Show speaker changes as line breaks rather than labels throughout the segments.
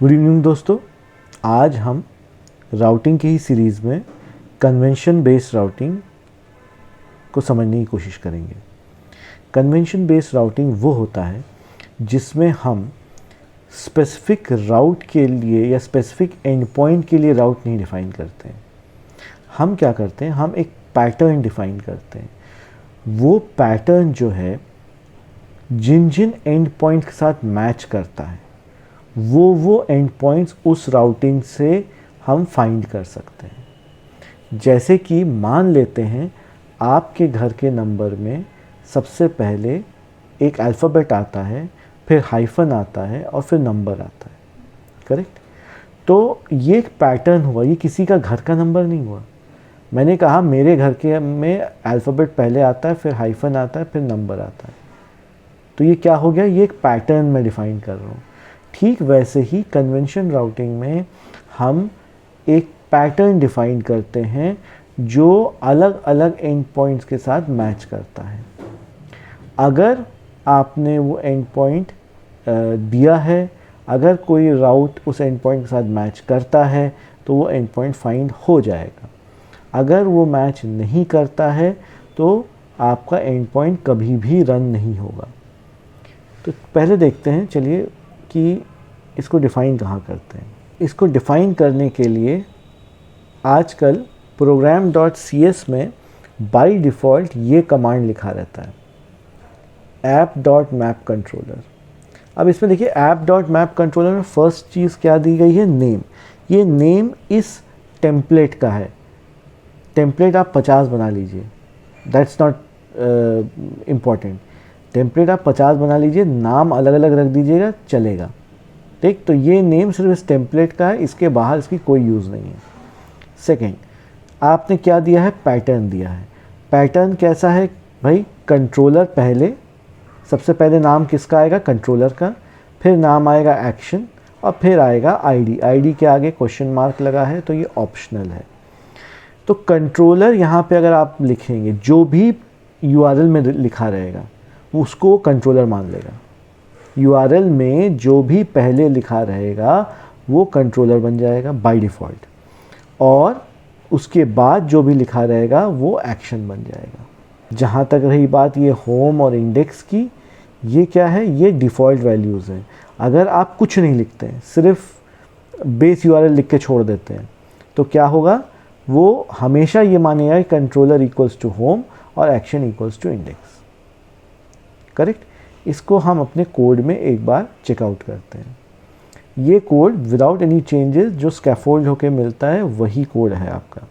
Good evening दोस्तों, आज हम राउटिंग की ही सीरीज़ में कन्वेंशन बेस्ड राउटिंग को समझने की कोशिश करेंगे। कन्वेंशन बेस्ड राउटिंग वो होता है जिसमें हम स्पेसिफिक राउट के लिए या स्पेसिफिक एंड पॉइंट के लिए राउट नहीं डिफ़ाइन करते हैं। हम क्या करते हैं, हम एक पैटर्न डिफ़ाइन करते हैं। वो पैटर्न जो है जिन जिन एंड पॉइंट के साथ मैच करता है वो एंड पॉइंट्स उस राउटिंग से हम फाइंड कर सकते हैं। जैसे कि मान लेते हैं आपके घर के नंबर में सबसे पहले एक अल्फ़ाबेट आता है, फिर हाइफन आता है और फिर नंबर आता है, करेक्ट। तो ये एक पैटर्न हुआ, ये किसी का घर का नंबर नहीं हुआ। मैंने कहा मेरे घर के में अल्फ़ाबेट पहले आता है, फिर हाइफन आता है, फिर नंबर आता है। तो ये क्या हो गया, ये एक पैटर्न मैं डिफ़ाइन कर रहा हूँ। ठीक वैसे ही कन्वेंशन राउटिंग में हम एक पैटर्न डिफ़ाइन करते हैं जो अलग अलग एंड पॉइंट्स के साथ मैच करता है। अगर आपने वो एंड पॉइंट दिया है, अगर कोई राउट उस एंड पॉइंट के साथ मैच करता है तो वो एंड पॉइंट फाइंड हो जाएगा। अगर वो मैच नहीं करता है तो आपका एंड पॉइंट कभी भी रन नहीं होगा। तो पहले देखते हैं, चलिए, कि इसको डिफ़ाइन कहाँ करते हैं। इसको डिफ़ाइन करने के लिए आजकल program.cs में बाय डिफ़ॉल्ट ये कमांड लिखा रहता है, app.mapController। अब इसमें देखिए app.mapController में फर्स्ट चीज़ क्या दी गई है, नेम। ये नेम इस टेम्पलेट का है। टेम्पलेट आप 50 बना लीजिए, दैट्स नॉट इम्पॉर्टेंट। टेम्पलेट आप 50 बना लीजिए, नाम अलग अलग रख दीजिएगा, चलेगा, ठीक। तो ये नेम सिर्फ इस टेम्पलेट का है, इसके बाहर इसकी कोई यूज़ नहीं है। सेकेंड, आपने क्या दिया है, पैटर्न दिया है। पैटर्न कैसा है भाई, कंट्रोलर पहले, सबसे पहले नाम किसका आएगा, कंट्रोलर का, फिर नाम आएगा एक्शन और फिर आएगा आईडी। आईडी के आगे क्वेश्चन मार्क लगा है तो ये ऑप्शनल है। तो कंट्रोलर यहाँ पे अगर आप लिखेंगे, जो भी यूआरएल में लिखा रहेगा उसको कंट्रोलर मान लेगा। यूआरएल में जो भी पहले लिखा रहेगा वो कंट्रोलर बन जाएगा बाय डिफ़ॉल्ट, और उसके बाद जो भी लिखा रहेगा वो एक्शन बन जाएगा। जहाँ तक रही बात ये होम और इंडेक्स की, ये क्या है, ये डिफ़ॉल्ट वैल्यूज़ हैं। अगर आप कुछ नहीं लिखते हैं, सिर्फ बेस यूआरएल लिख के छोड़ देते हैं, तो क्या होगा, वो हमेशा ये मानेगा कि कंट्रोलर इक्वल्स टू होम और action equals to index, correct. इसको हम अपने कोड में एक बार चेकआउट करते हैं। ये कोड विदाउट एनी चेंजेस जो स्कैफोल्ड होके मिलता है वही कोड है आपका।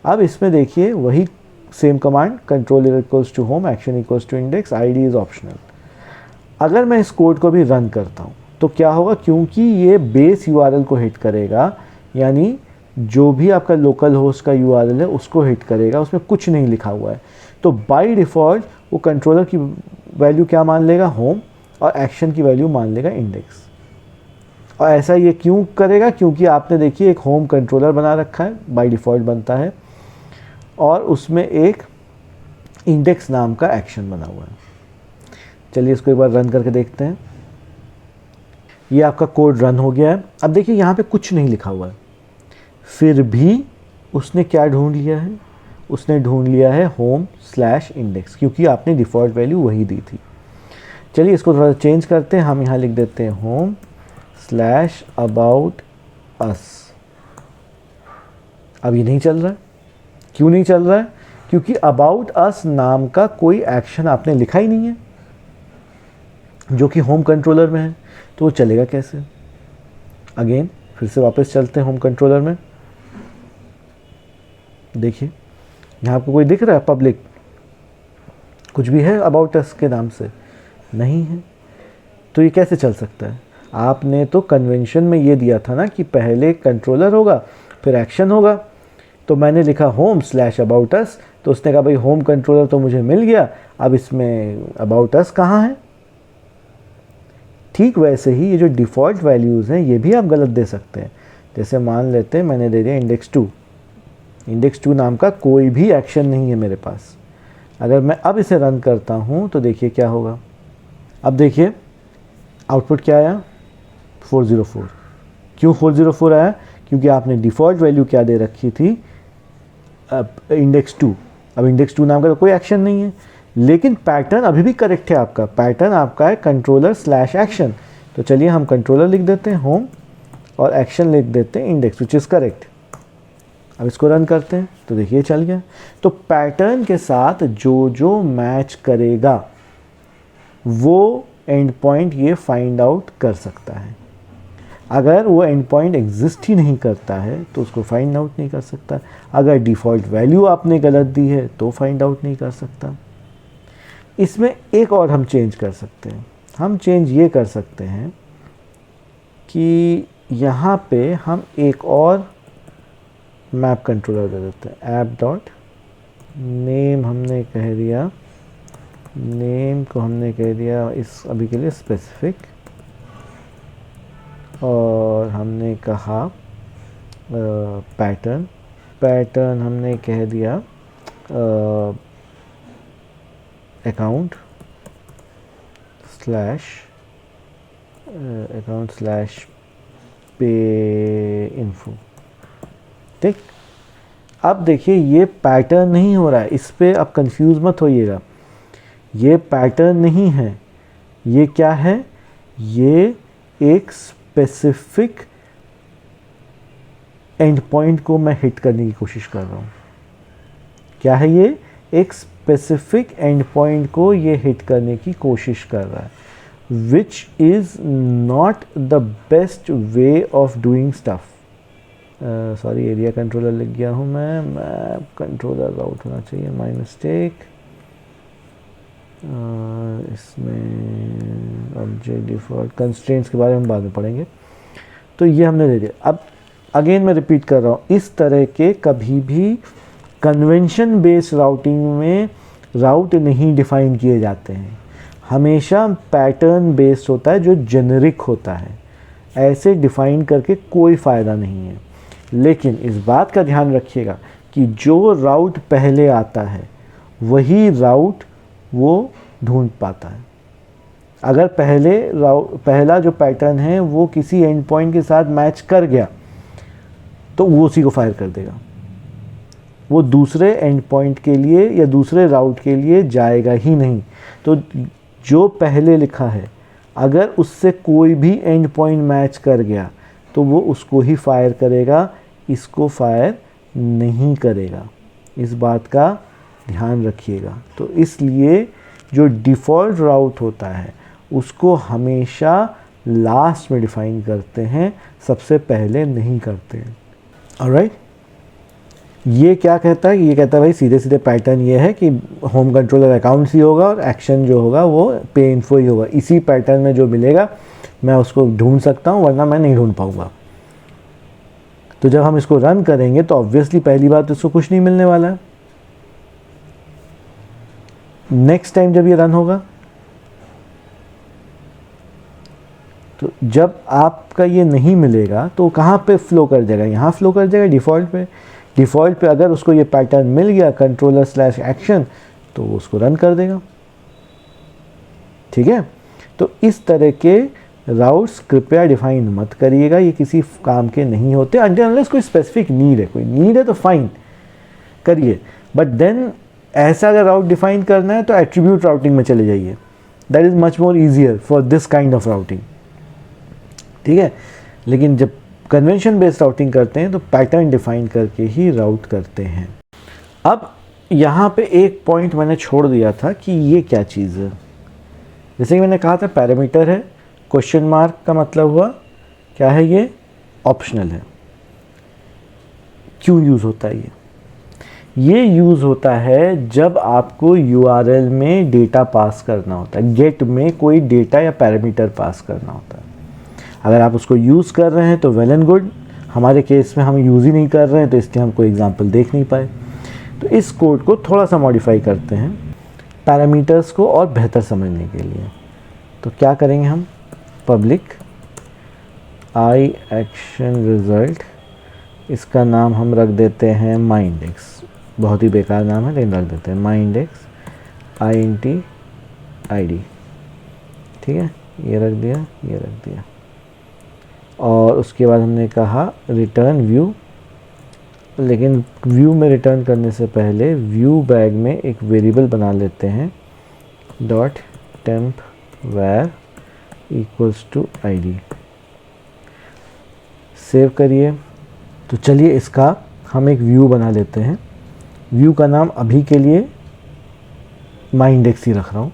अब इसमें देखिए वही same command, controller equals to home, action equals to index, ID is optional. अगर मैं इस कोड को भी रन करता हूँ तो क्या होगा, क्योंकि ये बेस यूआरएल को हिट करेगा, यानी जो भी आपका लोकल होस्ट का यूआरएल है उसको हिट करेगा, उसमें कुछ नहीं लिखा हुआ है, तो बाय डिफ़ॉल्ट वो कंट्रोलर की वैल्यू क्या मान लेगा, होम, और एक्शन की वैल्यू मान लेगा इंडेक्स। और ऐसा ये क्यों करेगा, क्योंकि आपने देखिए एक होम कंट्रोलर बना रखा है, बाय डिफ़ॉल्ट बनता है, और उसमें एक इंडेक्स नाम का एक्शन बना हुआ है। चलिए इसको एक बार रन करके देखते हैं। ये आपका कोड रन हो गया है। अब देखिए यहाँ पे कुछ नहीं लिखा हुआ है, फिर भी उसने क्या ढूंढ लिया है, उसने ढूंढ लिया है home/index, क्योंकि आपने डिफ़ॉल्ट वैल्यू वही दी थी। चलिए इसको थोड़ा चेंज करते हैं, हम यहाँ लिख देते हैं home/about us। अब ये नहीं चल रहा है। क्यों नहीं चल रहा है, क्योंकि about us नाम का कोई एक्शन आपने लिखा ही नहीं है जो कि होम कंट्रोलर में है, तो वो चलेगा कैसे। अगेन फिर से वापस चलते हैं होम कंट्रोलर में। देखिए यहाँ आपको कोई दिख रहा है, पब्लिक कुछ भी है अबाउट अस के नाम से, नहीं है। तो ये कैसे चल सकता है। आपने तो कन्वेंशन में ये दिया था ना कि पहले कंट्रोलर होगा फिर एक्शन होगा, तो मैंने लिखा home/about us, तो उसने कहा भाई होम कंट्रोलर तो मुझे मिल गया, अब इसमें अबाउट अस कहाँ है। ठीक वैसे ही ये जो डिफ़ॉल्ट वैल्यूज़ हैं ये भी आप गलत दे सकते हैं। जैसे मान लेते हैं मैंने दे दिया इंडेक्स 2 नाम का कोई भी एक्शन नहीं है मेरे पास। अगर मैं अब इसे रन करता हूँ तो देखिए क्या होगा। अब देखिए आउटपुट क्या आया, 404। क्यों 404 आया? क्योंकि आपने डिफ़ॉल्ट वैल्यू क्या दे रखी थी, इंडेक्स 2। अब इंडेक्स 2 नाम का तो कोई एक्शन नहीं है, लेकिन पैटर्न अभी भी करेक्ट है आपका। पैटर्न आपका है कंट्रोलर स्लैश एक्शन। तो चलिए हम कंट्रोलर लिख देते हैं होम और एक्शन लिख देते हैं इंडेक्स, विच इज़ करेक्ट। अब इसको रन करते हैं तो देखिए चल गया। तो पैटर्न के साथ जो जो मैच करेगा वो एंड पॉइंट ये फाइंड आउट कर सकता है। अगर वो एंड पॉइंट एग्जिस्ट ही नहीं करता है तो उसको फाइंड आउट नहीं कर सकता। अगर डिफ़ॉल्ट वैल्यू आपने गलत दी है तो फाइंड आउट नहीं कर सकता। इसमें एक और हम चेंज कर सकते हैं। हम चेंज ये कर सकते हैं कि यहाँ पे हम एक और मैप कंट्रोलर दे देते हैं। ऐप डॉट नेम हमने कह दिया, नेम को हमने कह दिया इस अभी के लिए स्पेसिफिक, और हमने कहा पैटर्न, पैटर्न हमने कह दिया अकाउंट स्लैश पे इन्फो। ठीक, अब देखिए ये पैटर्न नहीं हो रहा है, इस पे अब कंफ्यूज मत होइएगा। ये पैटर्न नहीं है, ये क्या है? ये एक स्पेसिफिक एंड पॉइंट को मैं हिट करने की कोशिश कर रहा हूँ। क्या है ये? एक स्पेसिफिक एंड पॉइंट को ये हिट करने की कोशिश कर रहा है, which is not the best way of doing stuff. Sorry, area controller लिख गया हूँ मैं, मैप कंट्रोलर राउट होना चाहिए, माय मिस्टेक। इसमें ऑब्जेक्ट डिफॉल्ट कंस्ट्रेंट्स के बारे में बाद में पढ़ेंगे। तो ये हमने दे दिया। अब अगेन मैं रिपीट कर रहा हूँ, इस तरह के कभी भी कन्वेंशन बेस्ड राउटिंग में राउट नहीं डिफाइन किए जाते हैं, हमेशा पैटर्न बेस्ड होता है जो जेनेरिक होता है। ऐसे डिफाइन करके कोई फ़ायदा नहीं है। लेकिन इस बात का ध्यान रखिएगा कि जो राउट पहले आता है वही राउट वो ढूंढ पाता है। अगर पहला जो पैटर्न है वो किसी एंड पॉइंट के साथ मैच कर गया तो वो उसी को फायर कर देगा, वो दूसरे एंड पॉइंट के लिए या दूसरे राउट के लिए जाएगा ही नहीं। तो जो पहले लिखा है अगर उससे कोई भी एंड पॉइंट मैच कर गया तो वो उसको ही फायर करेगा, इसको फायर नहीं करेगा। इस बात का ध्यान रखिएगा। तो इसलिए जो डिफ़ॉल्ट राउट होता है उसको हमेशा लास्ट में डिफ़ाइन करते हैं, सबसे पहले नहीं करते हैं। ऑलराइट, ये क्या कहता है? ये कहता है भाई सीधे सीधे पैटर्न ये है कि होम कंट्रोलर अकाउंट्स ही होगा और एक्शन जो होगा वो पे इन्फो ही होगा। इसी पैटर्न में जो मिलेगा मैं उसको ढूंढ सकता हूँ, वरना मैं नहीं ढूंढ पाऊँगा। तो जब हम इसको रन करेंगे तो ऑब्वियसली पहली बात तो इसको कुछ नहीं मिलने वाला है। नेक्स्ट टाइम जब ये रन होगा तो जब आपका ये नहीं मिलेगा तो कहाँ पे फ्लो कर जाएगा? यहाँ फ्लो कर जाएगा डिफ़ॉल्ट पे। डिफ़ॉल्ट पे अगर उसको ये पैटर्न मिल गया कंट्रोलर स्लैश एक्शन तो वो उसको रन कर देगा। ठीक है, तो इस तरह के राउट्स कृपया डिफाइन मत करिएगा, ये किसी काम के नहीं होते अनटिल अनलेस कोई स्पेसिफिक नीड है। कोई नीड है तो फाइन करिए, बट देन ऐसा अगर राउट डिफाइन करना है तो एट्रीब्यूट राउटिंग में चले जाइए। That is much more easier for this kind of routing. ठीक है, लेकिन जब कन्वेंशन बेस्ड राउटिंग करते हैं तो पैटर्न डिफाइन करके ही राउट करते हैं। अब यहाँ पे एक पॉइंट मैंने छोड़ दिया था कि ये क्या चीज़ है। जैसे कि मैंने कहा था पैरामीटर है, क्वेश्चन मार्क का मतलब हुआ क्या है? ये ऑप्शनल है। क्यों यूज़ होता है ये यूज़ होता है जब आपको URL में डेटा पास करना होता है, गेट में कोई डेटा या पैरामीटर पास करना होता है। अगर आप उसको यूज़ कर रहे हैं तो वेल एंड गुड। हमारे केस में हम यूज़ ही नहीं कर रहे हैं तो इसलिए हम कोई एग्जांपल देख नहीं पाए। तो इस कोड को थोड़ा सा मॉडिफाई करते हैं पैरामीटर्स को और बेहतर समझने के लिए। तो क्या करेंगे हम? पब्लिक आई एक्शन रिज़ल्ट, इसका नाम हम रख देते हैं माई इंडेक्स। बहुत ही बेकार नाम है लेकिन रख देते हैं माई इंडेक्स INT ID। ठीक है, ये रख दिया, ये रख दिया। और उसके बाद हमने कहा रिटर्न व्यू, लेकिन व्यू में रिटर्न करने से पहले व्यू बैग में एक वेरिएबल बना लेते हैं डॉट टेम्प वैर इक्वल्स टू ID। सेव करिए। तो चलिए इसका हम एक व्यू बना लेते हैं। व्यू का नाम अभी के लिए माई इंडेक्स ही रख रहा हूँ,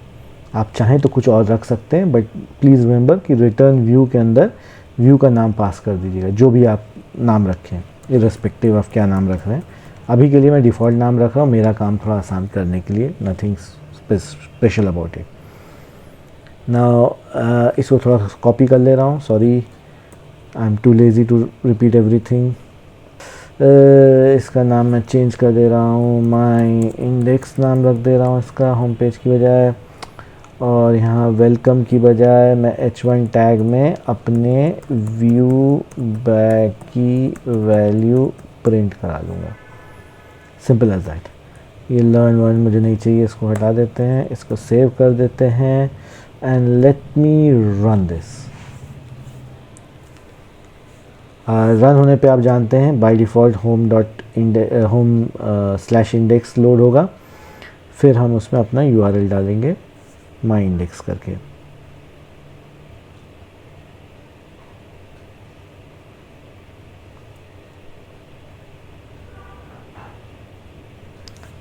आप चाहें तो कुछ और रख सकते हैं, बट प्लीज़ रिमेंबर कि रिटर्न व्यू के अंदर व्यू का नाम पास कर दीजिएगा, जो भी आप नाम रखें इर्रेस्पेक्टिव ऑफ क्या नाम रख रहे हैं। अभी के लिए मैं डिफ़ॉल्ट नाम रख रहा हूँ, मेरा काम थोड़ा आसान करने के लिए, nothing special about it. Now इसको थोड़ा कॉपी कर ले रहा हूँ, sorry I am too lazy to repeat everything. इसका नाम मैं चेंज कर दे रहा हूँ, माई इंडेक्स नाम रख दे रहा हूँ इसका होम पेज की बजाय, और यहाँ वेलकम की बजाय मैं h1 टैग में अपने व्यू बैग की वैल्यू प्रिंट करा लूँगा। Simple as that. ये लर्न वर्न मुझे नहीं चाहिए, इसको हटा देते हैं, इसको सेव कर देते हैं and let me run this. Run होने पे आप जानते हैं by default home slash index load होगा, फिर हम उसमें अपना URL डालेंगे माई इंडेक्स करके।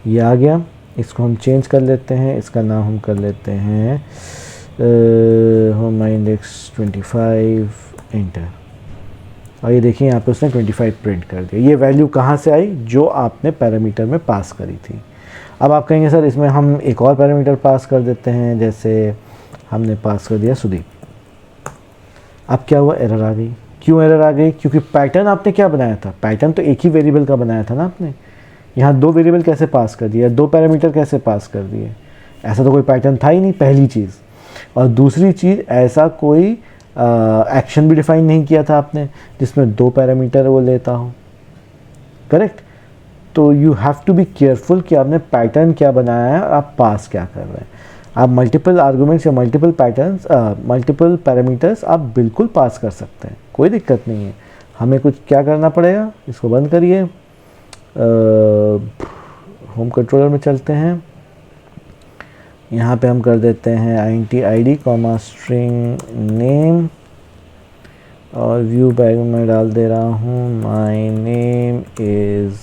ये आ गया, इसको हम चेंज कर लेते हैं, इसका नाम हम कर लेते हैं होम माई इंडेक्स 25 एंटर। और ये देखिए यहाँ पे उसने 25 प्रिंट कर दिया। ये वैल्यू कहाँ से आई? जो आपने पैरामीटर में पास करी थी। अब आप कहेंगे सर इसमें हम एक और पैरामीटर पास कर देते हैं, जैसे हमने पास कर दिया सुदीप। अब क्या हुआ? एरर आ गई। क्यों एरर आ गई? क्योंकि पैटर्न आपने क्या बनाया था? पैटर्न तो एक ही वेरिएबल का बनाया था ना आपने। यहाँ दो वेरिएबल कैसे पास कर दिया, दो पैरामीटर कैसे पास कर दिए? ऐसा तो कोई पैटर्न था ही नहीं, पहली चीज़। और दूसरी चीज़, ऐसा कोई एक्शन भी डिफाइन नहीं किया था आपने जिसमें दो पैरामीटर वो लेता हो। करेक्ट? तो you have to be careful कि आपने पैटर्न क्या बनाया है और आप पास क्या कर रहे हैं। आप मल्टीपल आर्गूमेंट्स या मल्टीपल पैटर्न्स, मल्टीपल पैरामीटर्स आप बिल्कुल पास कर सकते हैं, कोई दिक्कत नहीं है। हमें कुछ क्या करना पड़ेगा, इसको बंद करिए, होम कंट्रोलर में चलते हैं। यहाँ पे हम कर देते हैं int id comma string name, और व्यू बैग में मैं डाल दे रहा हूँ my name is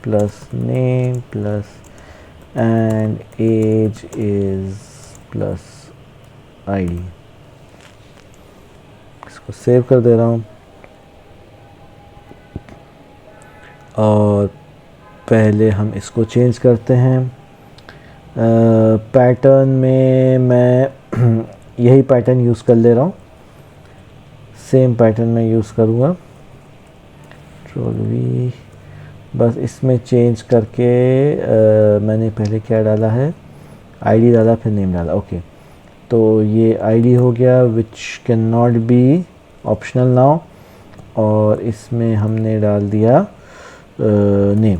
plus name plus and age is plus ID। इसको सेव कर दे रहा हूँ। और पहले हम इसको चेंज करते हैं। पैटर्न में मैं यही पैटर्न यूज़ कर ले रहा हूँ, सेम पैटर्न में यूज़ करूँगा। कंट्रोल V, बस इसमें चेंज करके मैंने पहले क्या डाला है, ID डाला, फिर नेम डाला। ओके, तो ये ID हो गया which can not be optional now, और इसमें हमने डाल दिया नेम।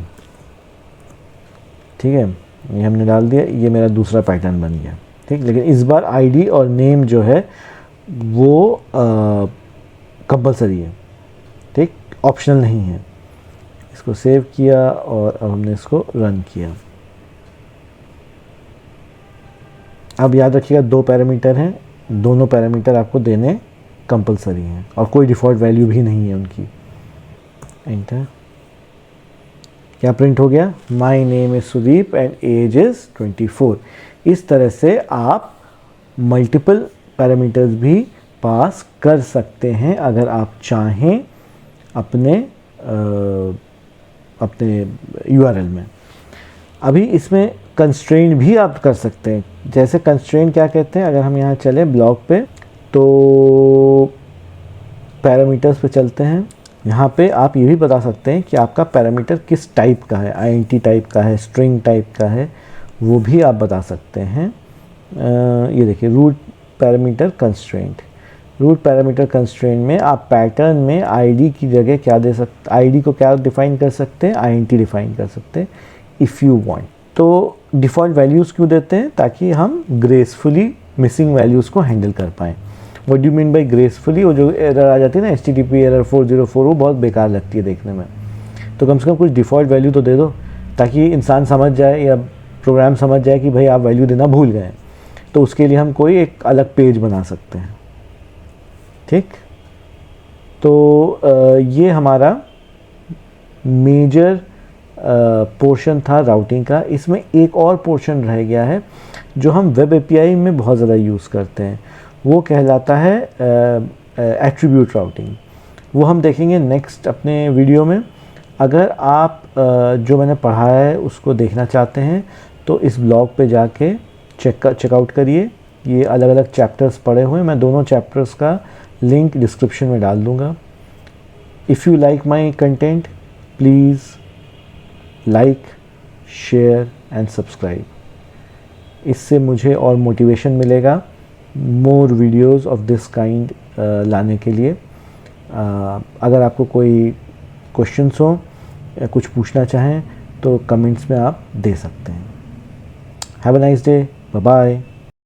ठीक है, ये हमने डाल दिया, ये मेरा दूसरा पैटर्न बन गया। ठीक, लेकिन इस बार ID और नेम जो है वो कंपलसरी है, ठीक, ऑप्शनल नहीं है। इसको सेव किया और अब हमने इसको रन किया। अब याद रखिएगा दो पैरामीटर हैं, दोनों पैरामीटर आपको देने कंपलसरी हैं और कोई डिफ़ॉल्ट वैल्यू भी नहीं है उनकी। एंटर। क्या प्रिंट हो गया? My name is Sudeep and age is 24। इस तरह से आप मल्टीपल पैरामीटर्स भी पास कर सकते हैं अगर आप चाहें अपने URL में। अभी इसमें कंस्ट्रेंट भी आप कर सकते हैं। जैसे कंस्ट्रेंट क्या कहते हैं, अगर हम यहाँ चले ब्लॉक पे तो पैरामीटर्स पे चलते हैं। यहाँ पे आप ये भी बता सकते हैं कि आपका पैरामीटर किस टाइप का है, INT टाइप का है, स्ट्रिंग टाइप का है, वो भी आप बता सकते हैं। ये देखिए route parameter constraint. Route parameter constraint में आप पैटर्न में ID की जगह क्या दे सकते, ID को क्या डिफ़ाइन कर सकते हैं, INT डिफ़ाइन कर सकते हैं इफ़ यू वांट। तो डिफ़ॉल्ट वैल्यूज़ क्यों देते हैं? ताकि हम ग्रेसफुली मिसिंग वैल्यूज़ को हैंडल कर पाएँ। What do you mean by gracefully, वो जो एरर आ जाती है ना HTTP एरर 404, वो बहुत बेकार लगती है देखने में। तो कम से कम कुछ डिफ़ॉल्ट वैल्यू तो दे दो ताकि इंसान समझ जाए या प्रोग्राम समझ जाए कि भाई आप वैल्यू देना भूल गए। तो उसके लिए हम कोई एक अलग पेज बना सकते हैं। ठीक, तो ये हमारा मेजर पोर्शन था राउटिंग का। इसमें एक और पोर्शन रह गया है जो हम वेब API में बहुत ज़्यादा यूज़ करते हैं, वो कहलाता है एट्रीब्यूट राउटिंग। वो हम देखेंगे नेक्स्ट अपने वीडियो में। अगर आप जो मैंने पढ़ा है उसको देखना चाहते हैं तो इस ब्लॉग पे जाके चेकआउट करिए। ये अलग अलग चैप्टर्स पढ़े हुए हैं, मैं दोनों चैप्टर्स का लिंक डिस्क्रिप्शन में डाल दूँगा। If you like my content please like, share and subscribe. इससे मुझे और मोटिवेशन मिलेगा more videos of this kind लाने के लिए। अगर आपको कोई क्वेश्चंस हो या कुछ पूछना चाहें तो कमेंट्स में आप दे सकते हैं। Have a nice day, bye bye.